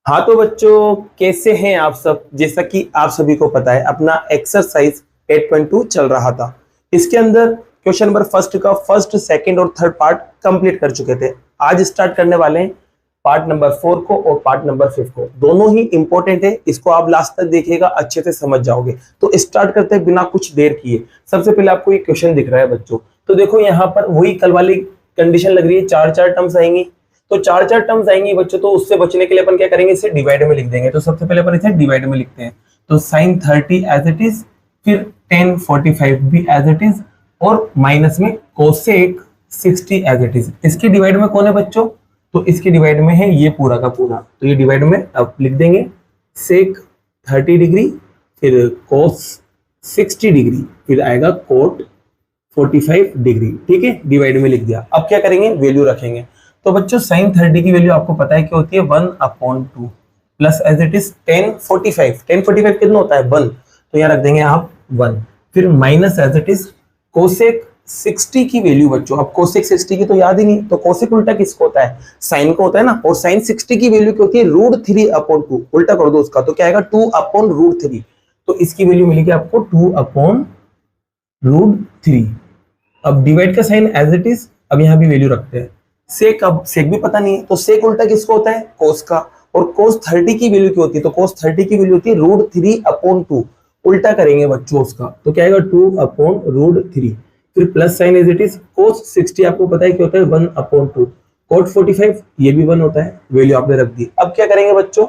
हाँ तो बच्चों, कैसे हैं आप सब। जैसा कि आप सभी को पता है, अपना एक्सरसाइज 8.2 चल रहा था। इसके अंदर क्वेश्चन नंबर फर्स्ट का फर्स्ट, सेकंड और थर्ड पार्ट कंप्लीट कर चुके थे। आज स्टार्ट करने वाले हैं पार्ट नंबर 4 को और पार्ट नंबर 5 को। दोनों ही इंपॉर्टेंट है, इसको आप लास्ट तक देखिएगा, अच्छे से समझ जाओगे। तो स्टार्ट करते हैं बिना कुछ देर किए। सबसे पहले आपको ये क्वेश्चन दिख रहा है बच्चों, तो देखो यहाँ पर वही कल वाली कंडीशन लग रही है, चार चार टर्म्स आएंगी। तो चार चार टर्म्स आएंगी बच्चों, तो उससे बचने के लिए अपन क्या करेंगे, इसे डिवाइड में लिख देंगे। तो सबसे पहले अपन इसे डिवाइड में लिखते हैं। तो साइन 30 एज इट इज, फिर टेन 45 भी एज इट इज, और माइनस में कोसेक 60 एज इट इज। इसकी डिवाइड में कौन है बच्चों, तो इसकी डिवाइड में है ये पूरा का पूरा। तो ये डिवाइड में अब लिख देंगे सेक 30 डिग्री, फिर कोस 60 डिग्री, फिर आएगा कोट 45 डिग्री। ठीक है, डिवाइड में लिख दिया। अब क्या करेंगे, वैल्यू रखेंगे। तो बच्चों साइन 30 की वैल्यू आपको पता है क्या होती है, 1/2 plus as it is tan 45। Tan 45 कितना होता है, 1। तो यहाँ रख देंगे आप 1। फिर minus as it is cosec 60 की वैल्यू बच्चों। अब कोसेक 60 की तो याद ही नहीं, तो कोसेक उल्टा किसको होता है, साइन को होता है ना। और साइन 60 की वैल्यू क्या होती है, √3/2। उल्टा कर दो उसका, तो क्या आएगा 2/√3। तो इसकी वैल्यू मिलेगी आपको 2/√3। अब डिवाइड का साइन एज इट इज, अब यहाँ भी वैल्यू रखते हैं। सेक, अब सेक भी पता नहीं है, तो सेक उल्टा किसको होता है, कोस का। और कोस 30 की वैल्यू क्या होती है, तो कोस 30 की वैल्यू होती है √3/2। उल्टा करेंगे बच्चों उसका, तो क्या आएगा 2/√3। फिर plus sine as it is, cos 60 आपको पता है क्या होता है, 1/2। कोट 45 ये भी 1 होता है, वैल्यू आपने रख दी। अब क्या करेंगे बच्चों,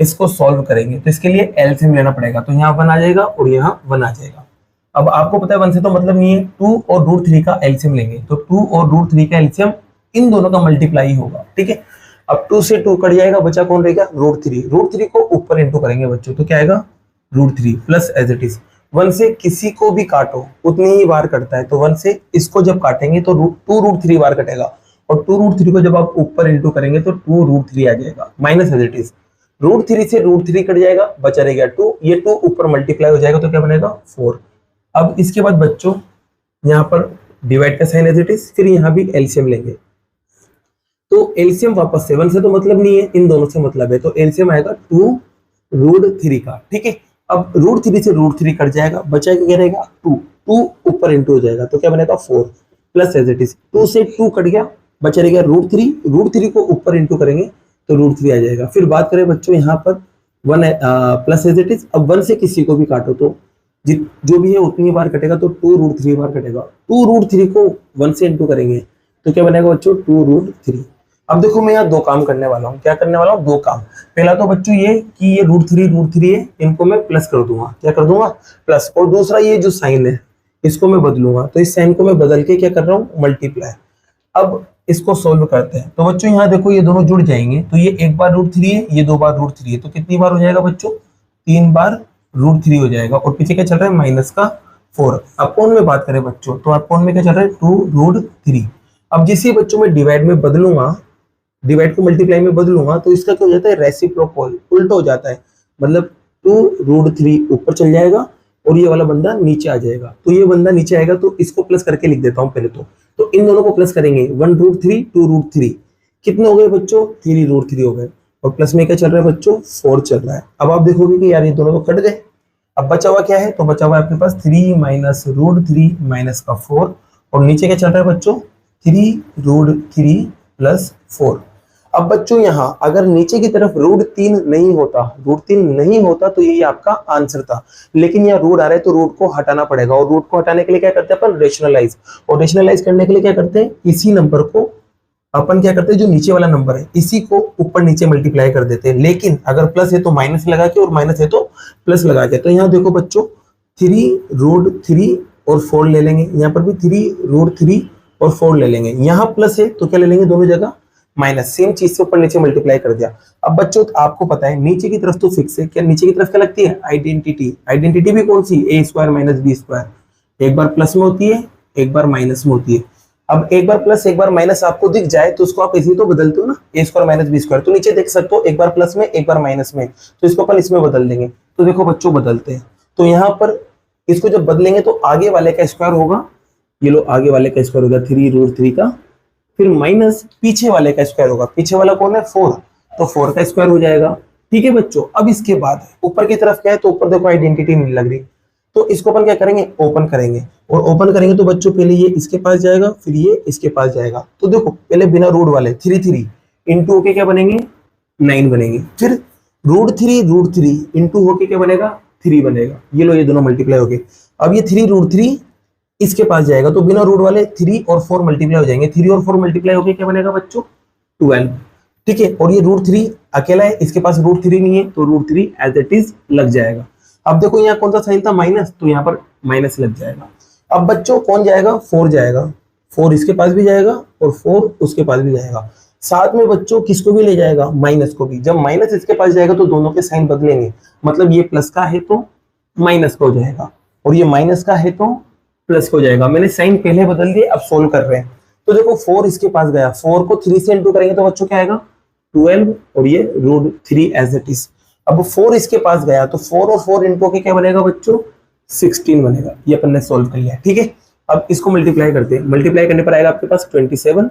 इसको सॉल्व करेंगे। तो इसके लिए एलसीएम लेना पड़ेगा। तो यहाँ 1 आ जाएगा और यहाँ 1 आ जाएगा। अब आपको पता है 1 से तो मतलब नहीं है, 2 और √3 का एलसीएम लेंगे। तो 2 और √3 का एलसीएम इन दोनों का मल्टीप्लाई होगा। ठीक है, अब 2 से 2 कट जाएगा, बचा कौन रहेगा, √3। √3 को ऊपर इंटू करेंगे बच्चों, तो क्या आएगा √3 प्लस एज इट इज। 1 से किसी को भी काटो उतनी ही बार कटता है, तो 1 से इसको जब काटेंगे तो 2√3 बार कटेगा। और 2√3 को जब आप ऊपर इंटू करेंगे तो 2√3 आ जाएगा, माइनस एज इट इज। √3 से √3 कट जाएगा, बचा रहेगा 2। ये 2 ऊपर मल्टीप्लाई हो जाएगा, तो क्या बनेगा 4। अब इसके बाद बच्चों यहाँ पर डिवाइड का साइन एज इट इज, फिर यहाँ भी एलसीएम लेंगे। तो एलसीएम वापस 7 से तो मतलब नहीं है, इन दोनों से मतलब है। तो एलसीएम आएगा 2√3 का। ठीक है, अब √3 से √3 कट जाएगा, बचाएगा क्या रहेगा 2। 2 ऊपर इंटू हो जाएगा, तो क्या बनेगा 4 प्लस एज इट इज। 2 से 2 कट गया, बचा रहेगा √3। √3 को ऊपर इंटू करेंगे तो √3 आ जाएगा। फिर बात करें बच्चों यहाँ पर 1 प्लस एज इट इज। अब 1 से किसी को भी काटो तो जो भी है उतनी बार कटेगा, तो 2√3 बार कटेगा। 2√3 को 1 से इंटू करेंगे तो क्या बनेगा बच्चों 2√3। अब देखो मैं यहाँ दो काम करने वाला हूँ। क्या करने वाला हूँ, दो काम। पहला तो बच्चों ये कि ये √3 है, इनको मैं प्लस कर दूंगा। क्या कर दूंगा, प्लस। और दूसरा ये जो साइन है इसको मैं बदलूंगा, तो इस साइन को मैं बदल के क्या कर रहा हूँ, मल्टीप्लाई। अब इसको सोल्व करते हैं। तो बच्चों यहाँ देखो ये दोनों जुड़ जाएंगे, तो ये एक बार √3 है, ये दो बार √3 है, तो कितनी बार हो जाएगा बच्चों, 3 बार √3 हो जाएगा। और पीछे क्या चल रहा है, माइनस का 4। अपोन में बात करें बच्चों, तो अपोन में क्या चल रहा है 2√3। अब जिस बच्चों में डिवाइड में बदलूंगा, डिवाइड को मल्टीप्लाई में बदलूंगा, तो इसका क्या हो जाता है, रेसिप्रोकल, उल्टा हो जाता है। मतलब 2√3 ऊपर चल जाएगा और ये वाला बंदा नीचे आ जाएगा। तो ये बंदा नीचे आएगा, तो इसको प्लस करके लिख देता हूं पहले तो इन दोनों को प्लस करेंगे, 1√3 2√3 कितने हो गए बच्चों, 3√3 हो गए। और प्लस में क्या चल रहा है बच्चों, 4 चल रहा है। अब आप देखोगे कि यार ये दोनों तो कट गए। अब बचा हुआ क्या है, तो बचा हुआ आपके पास 3 माइनस √3 माइनस का 4। और नीचे क्या चल रहा है बच्चों, 3√3 प्लस 4। अब बच्चों यहाँ अगर नीचे की तरफ √3 नहीं होता, √3 नहीं होता तो यही आपका आंसर था। लेकिन यहाँ रूट आ रहा है, तो रूट को हटाना पड़ेगा। और रूट को हटाने के लिए क्या करते हैं अपन, रेशनलाइज। और रेशनलाइज करने के लिए क्या करते हैं, इसी नंबर को अपन क्या करते हैं, जो नीचे वाला नंबर है इसी को ऊपर नीचे मल्टीप्लाई कर देते हैं। लेकिन अगर प्लस है तो माइनस लगा के, और माइनस है तो प्लस लगा के। तो यहाँ देखो बच्चों 3√3 और 4 ले लेंगे, यहाँ पर भी 3√3 और 4 ले लेंगे। यहाँ प्लस है तो क्या ले लेंगे, दोनों जगह माइनस। सेम चीज से ऊपर नीचे मल्टीप्लाई कर दिया। अब बच्चों आपको पता है नीचे की तरफ तो फिक्स है, क्या नीचे की तरफ क्या लगती है, आइडेंटिटी। आइडेंटिटी भी कौन सी, a² माइनस b²। एक बार प्लस में होती है, एक बार माइनस में होती है। अब एक बार प्लस एक बार माइनस आपको दिख जाए तो उसको आप इसी तो बदलते हो ना, a² माइनस b²। तो नीचे देख सकते हो एक बार प्लस में एक बार माइनस में, तो इसको अपन इसमें बदल देंगे। तो देखो बच्चों बदलते हैं, तो यहाँ पर इसको जब बदलेंगे तो आगे वाले का स्क्वायर होगा, ये लो आगे वाले का स्क्वायर होगा 3√3 का, फिर माइनस पीछे वाले का स्क्वायर होगा। पीछे वाला कौन है, 4, तो 4 का स्क्वायर हो जाएगा। ठीक है बच्चों। अब इसके बाद ऊपर की तरफ क्या है, तो ऊपर देखो आइडेंटिटी नहीं लग रही, तो इसको अपन क्या करेंगे, ओपन करेंगे। और ओपन करेंगे तो बच्चों पहले ये इसके पास जाएगा, फिर ये इसके पास जाएगा। तो देखो पहले बिना रूट वाले 3 इंटू होके क्या बनेंगे, 9 बनेंगे। फिर रूट थ्री इंटू होके क्या बनेगा, 3 बनेगा। ये लो, ये दोनों मल्टीप्लाई हो गए। अब ये 3 इसके पास जाएगा, तो बिना रूट वाले 3 और 4 मल्टीप्लाई हो जाएंगे। 3 और 4 मल्टीप्लाई होके क्या बनेगा बच्चों, 12। ठीक है, और ये √3 अकेला है, इसके पास √3 नहीं है, तो √3 एज इट इज लग जाएगा। अब देखो यहाँ कौन सा साइन था, माइनस, तो यहाँ पर माइनस लग जाएगा। अब बच्चों कौन जाएगा, 4 जाएगा। 4 इसके पास भी जाएगा और 4 उसके पास भी जाएगा। साथ में बच्चों किसको भी ले जाएगा, माइनस को भी। जब माइनस इसके पास जाएगा तो दोनों के साइन बदलेंगे, मतलब ये प्लस का है तो माइनस का हो जाएगा, और ये माइनस का है तो प्लस हो जाएगा। मैंने साइन पहले बदल दिए, अब सोल्व कर रहे हैं। तो देखो 4 इसके पास गया, 4 को 3 से इंटू करेंगे तो बच्चों क्या आएगा, 12, और ये √3 एज इट इज। अब 4 इसके पास गया, तो 4 और 4 इंटू के क्या बनेगा बच्चों, 16 बनेगा। ये अपन ने सोल्व कर लिया, ठीक है। अब इसको मल्टीप्लाई करते हैं, मल्टीप्लाई करने पर आएगा आपके पास 27।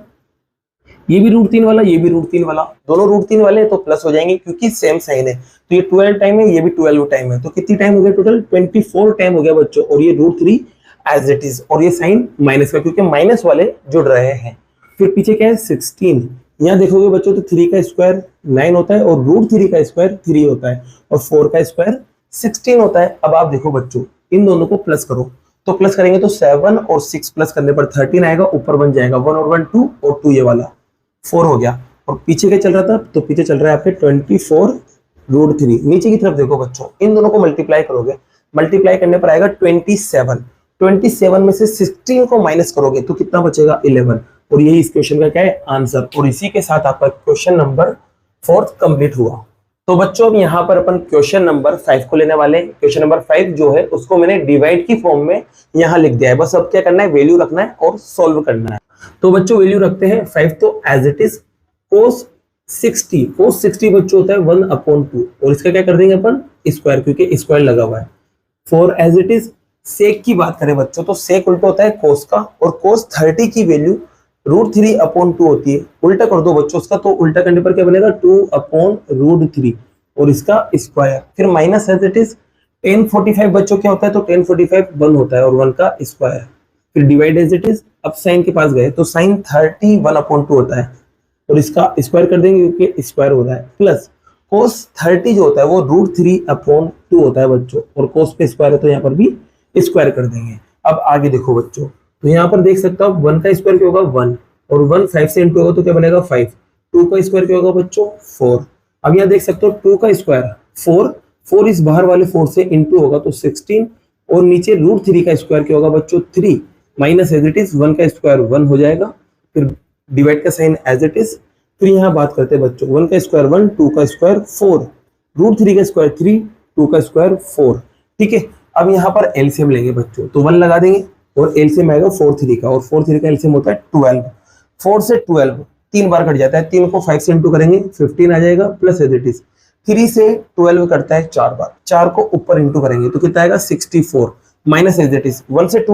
ये भी √3 वाला, ये भी √3 वाला, दोनों √3 वाले तो प्लस हो जाएंगे क्योंकि सेम साइन है। तो ये 12 टाइम है, ये भी 12 टाइम है, तो कितनी टाइम हो गया टोटल, 24 टाइम हो गया बच्चों। और ये √3 एज इट इज, और ये साइन माइनस का क्योंकि माइनस वाले जुड़ रहे हैं। फिर पीछे क्या है, 16। यहाँ देखोगे बच्चों तो 3 का स्क्वायर 9 होता है, और √3 का स्क्वायर 3 होता है, और 4 का स्क्वायर 16 होता है। अब आप देखो बच्चों, इन दोनों को प्लस करो, तो प्लस करेंगे तो 7 और 6 प्लस करने पर 13 आएगा, ऊपर बन जाएगा 1 और 1 2, और 2 ये वाला 4 हो गया। और पीछे क्या चल रहा था, तो पीछे चल रहा है आपके 24 √3। नीचे की तरफ देखो बच्चों, इन दोनों को मल्टीप्लाई करोगे, मल्टीप्लाई करने पर आएगा 27। 27 में से 16 को माइनस करोगे तो कितना बचेगा, 11। और यही इस क्वेश्चन का क्या है, आंसर। और इसी के साथ आपका क्वेश्चन नंबर 4 कंप्लीट हुआ। तो बच्चों अब यहाँ पर अपन क्वेश्चन नंबर 5 को लेने वाले हैं। क्वेश्चन नंबर 5 जो है उसको मैंने डिवाइड की फॉर्म में यहाँ लिख दिया है। बस अब क्या करना है, वैल्यू रखना है और सॉल्व करना है। तो बच्चों वैल्यू रखते हैं 5, तो एज इट इज cos 60 बच्चों होता है 1/2, और इसका क्या कर देंगे अपन, स्क्वायर, क्योंकि स्क्वायर लगा हुआ है। 4 एज इट इज। सेक की बात करें बच्चों तो सेक उल्टा होता है cos का, और cos 30 की वैल्यू √3/2 होती है। उल्टा कर दो बच्चों उसका, तो उल्टा करने पर क्या बनेगा, 2/√3, और इसका स्क्वायर। फिर माइनस एज इट इज। 1045 बच्चों क्या होता है, तो 1045 1 होता है, और 1 का स्क्वायर। फिर डिवाइड एज इट इज। अब साइन के पास गए तो साइन 30 1/2 होता है, और इसका स्क्वायर कर देंगे क्योंकि स्क्वायर होता है। प्लस cos 30 जो होता है वो √3/2 होता है बच्चों, और cos पे स्क्वायर है तो यहाँ पर भी स्क्वायर कर देंगे। अब आगे देखो बच्चों, तो यहाँ पर देख सकते हो 1 का स्क्वायर क्या होगा, 1, और 1 5 से इंटू होगा तो क्या बनेगा 5। 2 का स्क्वायर क्या होगा बच्चों, 4। अब यहाँ देख सकते हो 2 का स्क्वायर 4 इस बाहर वाले 4 से इंटू होगा तो 16, और नीचे √3 का स्क्वायर क्या होगा बच्चों, 3, माइनस एज इट इज 1 का स्क्वायर 1 हो जाएगा। फिर डिवाइड का साइन एज इट इज। फिर यहाँ बात करते हैं बच्चों, 1 का स्क्वायर 1, 2 का स्क्वायर 4, √3 का स्क्वायर 3, 2 का स्क्वायर 4। ठीक है, अब यहाँ पर एलसीएम लेंगे बच्चों, तो 1 लगा देंगे, और एलसीएम आएगा 4 3 का, और 4 3 का एलसीएम होता है 12। 4 से 12 3 बार कट जाता है, 3 को 5 से इंटू करेंगे 15 आ जाएगा, प्लस एज इट इज। 3 से 12 कटता है 4 बार, 4 को ऊपर इंटू करेंगे तो कितना आएगा 64, माइनस एज इट इज। 1 से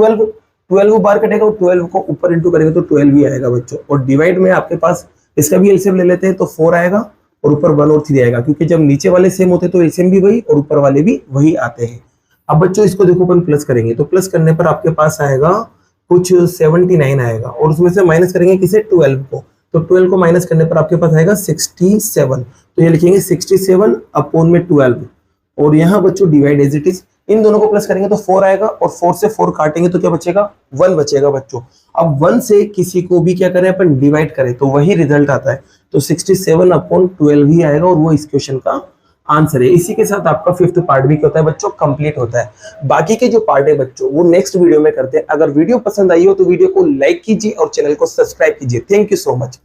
12 बार कटेगा, 12 को ऊपर इंटू करेंगे तो 12 ही आएगा बच्चों। और डिवाइड में आपके पास इसका भी एलसीएम ले लेते हैं, तो 4 आएगा, और ऊपर 1 और 3 आएगा, क्योंकि जब नीचे वाले सेम होते हैं तो एलसीएम भी वही और ऊपर वाले भी वही आते हैं। अब बच्चों इसको देखो अपन प्लस करेंगे, तो प्लस करने पर आपके पास आएगा कुछ 79 आएगा, और उसमें से माइनस करेंगे किसे, 12 को, तो 12 को माइनस करने पर आपके पास आएगा 67। तो ये लिखेंगे 67/12, और यहाँ बच्चों डिवाइड एज इट इज। इन दोनों को प्लस करेंगे तो 4 आएगा, और 4 से 4 काटेंगे तो क्या बचेगा, 1 बचेगा बच्चों। अब 1 से किसी को भी क्या करें अपन, डिवाइड करें तो वही रिजल्ट आता है, तो 67/12 ही आएगा, और वो इस क्वेश्चन का आंसर है। इसी के साथ आपका 5th पार्ट भी क्या होता है बच्चों, कंप्लीट होता है। बाकी के जो पार्ट है बच्चों वो नेक्स्ट वीडियो में करते हैं। अगर वीडियो पसंद आई हो तो वीडियो को लाइक कीजिए और चैनल को सब्सक्राइब कीजिए। Thank you so much.